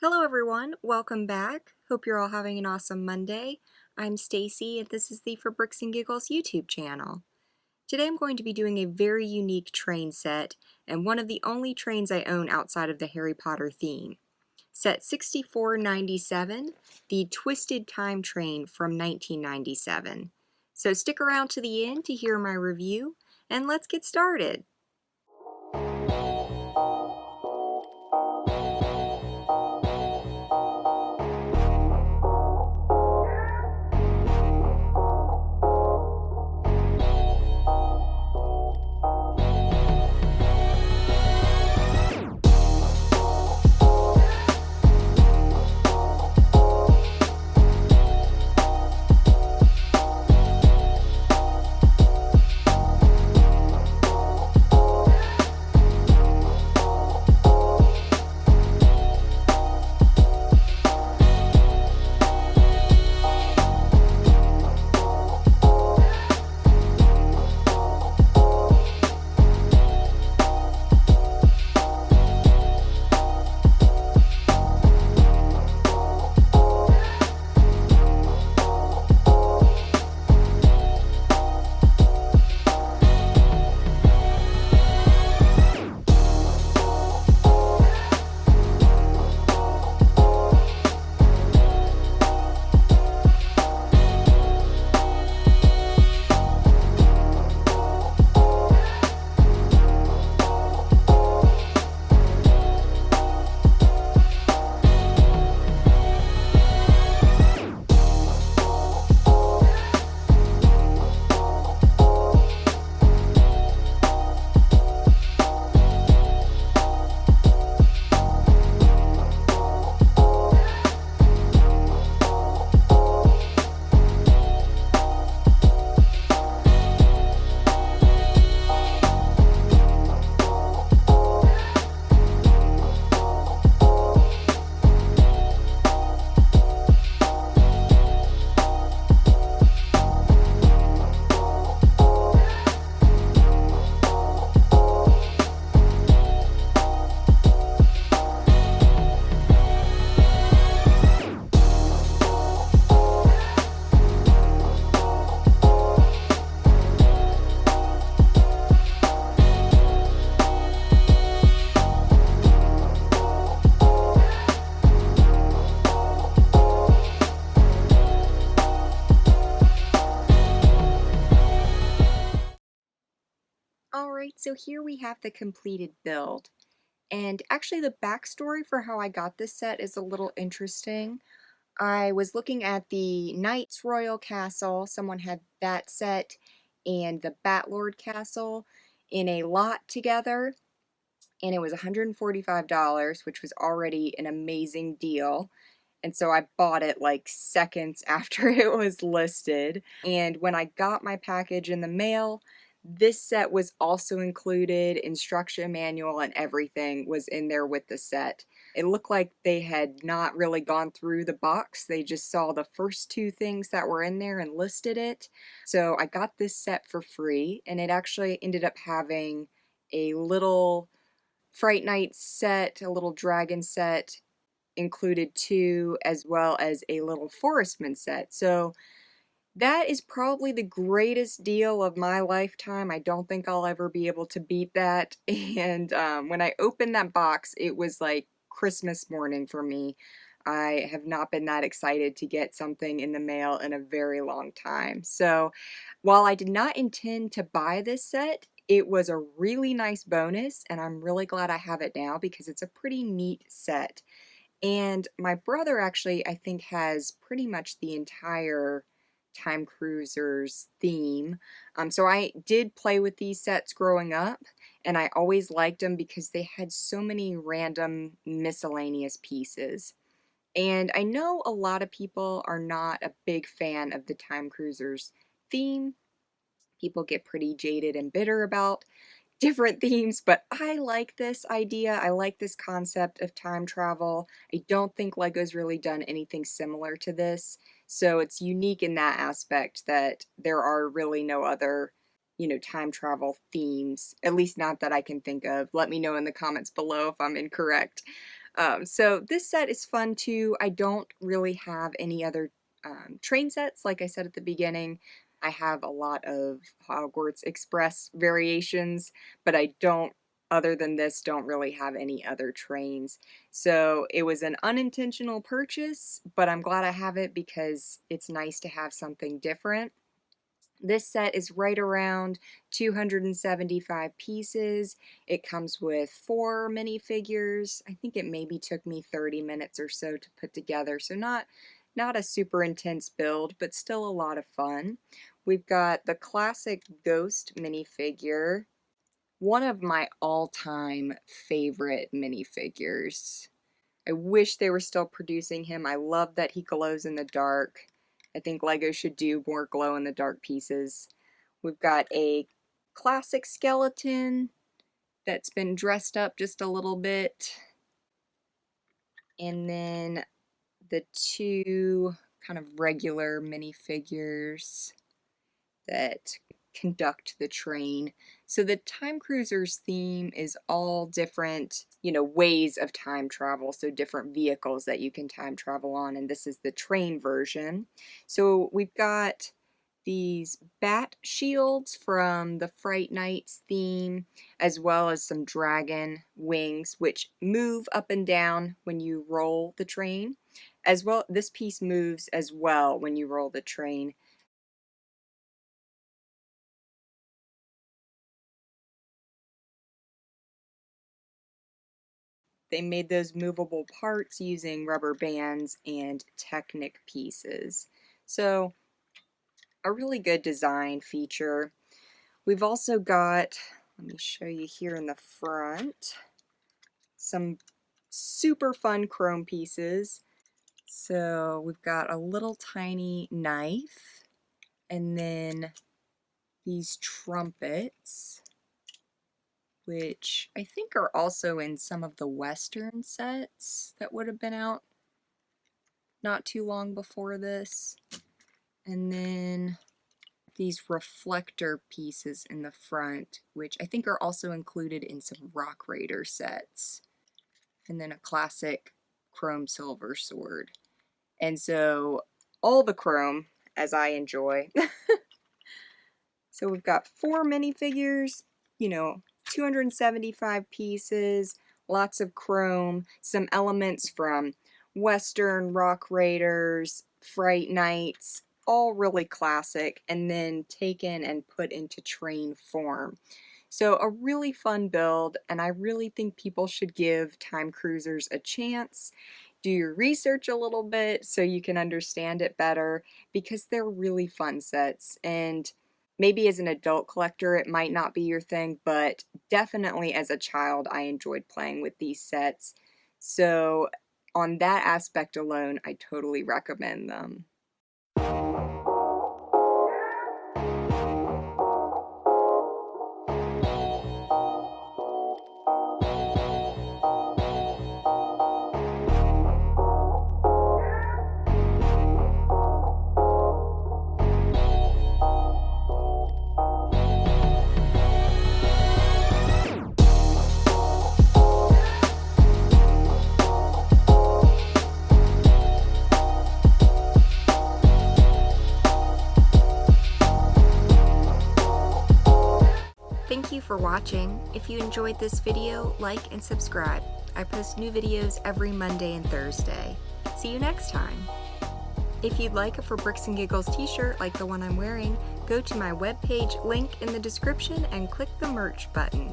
Hello everyone, welcome back. Hope you're all having an awesome Monday. I'm Stacy and this is the For Bricks and Giggles YouTube channel. Today I'm going to be doing a very unique train set and one of the only trains I own outside of the Harry Potter theme. Set 6497, the Twisted Time Train from 1997. So stick around to the end to hear my review and let's get started. Alright, so here we have the completed build. And actually the backstory for how I got this set is a little interesting. I was looking at the Knights Royal Castle, someone had that set, and the Batlord Castle in a lot together, and it was $145, which was already an amazing deal. And so I bought it like seconds after it was listed. And when I got my package in the mail, this set was also included, instruction manual and everything was in there with the set. It looked like they had not really gone through the box. They just saw the first two things that were in there and listed it. So I got this set for free, and it actually ended up having a little Fright Night set, a little dragon set, included too, as well as a little Forestman set. So that is probably the greatest deal of my lifetime. I don't think I'll ever be able to beat that. And when I opened that box, it was like Christmas morning for me. I have not been that excited to get something in the mail in a very long time. So while I did not intend to buy this set, it was a really nice bonus, and I'm really glad I have it now because it's a pretty neat set. And my brother actually, I think, has pretty much the entire Time Cruisers theme. So I did play with these sets growing up, and I always liked them because they had so many random miscellaneous pieces. And I know a lot of people are not a big fan of the Time Cruisers theme. People get pretty jaded and bitter about different themes, but I like this idea. I like this concept of time travel. I don't think LEGO's really done anything similar to this, so it's unique in that aspect that there are really no other, time travel themes, at least not that I can think of. Let me know in the comments below if I'm incorrect. So this set is fun too. I don't really have any other train sets. Like I said at the beginning, I have a lot of Hogwarts Express variations, but I don't, other than this, don't really have any other trains. So it was an unintentional purchase, but I'm glad I have it because it's nice to have something different. This set is right around 275 pieces. It comes with 4 minifigures. I think it maybe took me 30 minutes or so to put together, so not a super intense build, but still a lot of fun. We've got the classic Ghost minifigure, one of my all-time favorite minifigures. I wish they were still producing him. I love that he glows in the dark. I think LEGO should do more glow-in-the-dark pieces. We've got a classic skeleton that's been dressed up just a little bit. And then the 2 kind of regular minifigures that conduct the train. So the Time Cruisers theme is all different, ways of time travel, so different vehicles that you can time travel on, and this is the train version. So we've got these bat shields from the Fright Nights theme, as well as some dragon wings, which move up and down when you roll the train. As well, this piece moves as well when you roll the train. They made those movable parts using rubber bands and Technic pieces. So a really good design feature. We've also got, let me show you here in the front, some super fun chrome pieces. So we've got a little tiny knife, and then these trumpets, which I think are also in some of the Western sets that would have been out not too long before this. And then these reflector pieces in the front, which I think are also included in some Rock Raider sets. And then a classic chrome silver sword. And so all the chrome, as I enjoy. So we've got 4 minifigures, 275 pieces, lots of chrome, some elements from Western, Rock Raiders, Fright Nights, all really classic, and then taken and put into train form. So a really fun build, and I really think people should give Time Cruisers a chance. Do your research a little bit so you can understand it better, because they're really fun sets, and maybe as an adult collector it might not be your thing, but definitely as a child I enjoyed playing with these sets. So on that aspect alone, I totally recommend them. Thank you for watching. If you enjoyed this video, like and subscribe. I post new videos every Monday and Thursday. See you next time. If you'd like a For Bricks and Giggles t-shirt like the one I'm wearing, go to my webpage, link in the description, and click the merch button.